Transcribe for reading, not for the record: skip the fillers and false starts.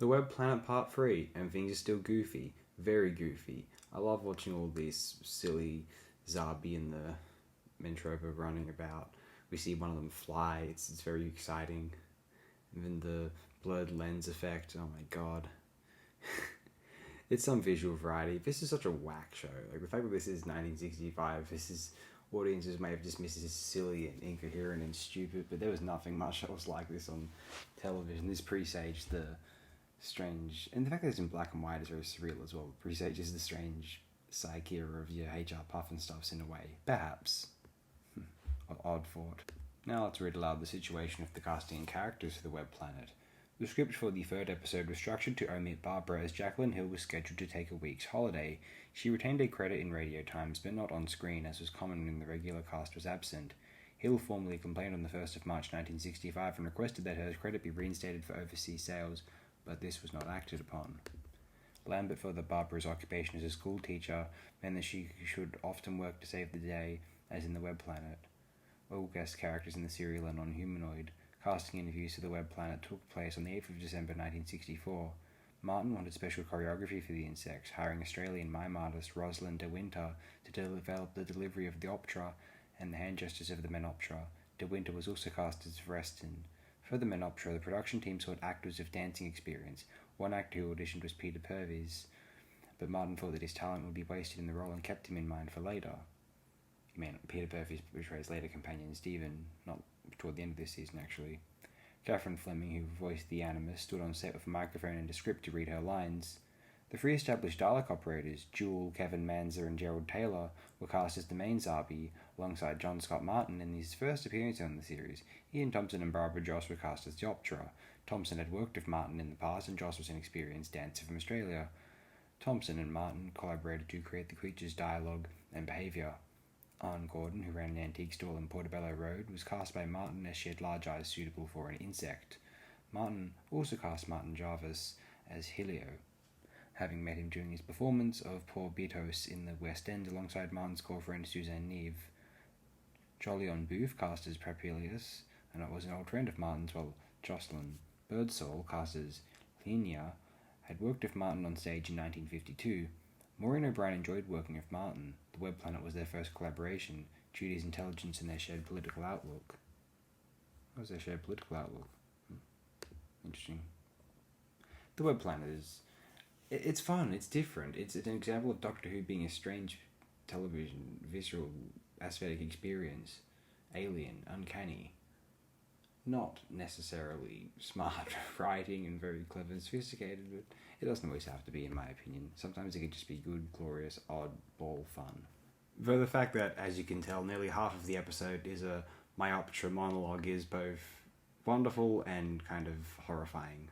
The Web Planet Part 3, and things are still goofy. Very goofy. I love watching all these silly Zarbi and the Mentropa running about. We see one of them fly, it's very exciting. Even the blurred lens effect, oh my god. It's some visual variety. This is such a whack show. Like, the fact that this is 1965, audiences may have dismissed this as silly and incoherent and stupid, but there was nothing much else like this on television. This presaged the strange, and the fact that it's in black and white is very surreal as well. Presages the strange psyche era of your HR Puff and stuffs in a way. Perhaps. Odd thought. Now let's read aloud the situation of the casting and characters for the Web Planet. The script for the third episode was structured to omit Barbara, as Jacqueline Hill was scheduled to take a week's holiday. She retained a credit in radio times, but not on screen, as was common when the regular cast was absent. Hill formally complained on the 1st of March 1965 and requested that her credit be reinstated for overseas sales, but this was not acted upon. Lambert felt that Barbara's occupation as a school teacher meant that she should often work to save the day, as in the Web Planet. All guest characters in the serial are non-humanoid. Casting interviews for the Web Planet took place on the 8th of December 1964. Martin wanted special choreography for the insects, hiring Australian mime artist Rosalind De Winter to develop the delivery of the opera and the hand gestures of the menoptera. De Winter was also cast as Vrestin. For the menoptera, the production team sought actors with dancing experience. One actor who auditioned was Peter Purves, but Martin thought that his talent would be wasted in the role and kept him in mind for later. Peter Purves portrays later companion Stephen, not toward the end of this season actually. Catherine Fleming, who voiced the Animus, stood on set with a microphone and a script to read her lines. The three established Dalek operators, Jewel, Kevin Manzer, and Gerald Taylor, were cast as the main Zarbi, alongside John Scott Martin in his first appearance on the series. Ian Thompson and Barbara Joss were cast as the Opera. Thompson had worked with Martin in the past, and Joss was an experienced dancer from Australia. Thompson and Martin collaborated to create the creature's dialogue and behaviour. Anne Gordon, who ran an antique stall in Portobello Road, was cast by Martin as she had large eyes suitable for an insect. Martin also cast Martin Jarvis as Helio, having met him during his performance of Poor Beatos in the West End alongside Martin's girlfriend Suzanne Neve. Jolyon Booth, cast as Papilius, and it was an old friend of Martin's, while Jocelyn Birdsall, cast as Linnea, had worked with Martin on stage in 1952. Maureen O'Brien enjoyed working with Martin. The Web Planet was their first collaboration, due to his intelligence and their shared political outlook. What was their shared political outlook? Interesting. The Web Planet it's fun, it's different. It's an example of Doctor Who being a strange television, visceral, aesthetic experience. Alien, uncanny. Not necessarily smart writing and very clever and sophisticated, but it doesn't always have to be, in my opinion. Sometimes it can just be good, glorious, oddball fun. Though the fact that, as you can tell, nearly half of the episode is a myoptra monologue is both wonderful and kind of horrifying.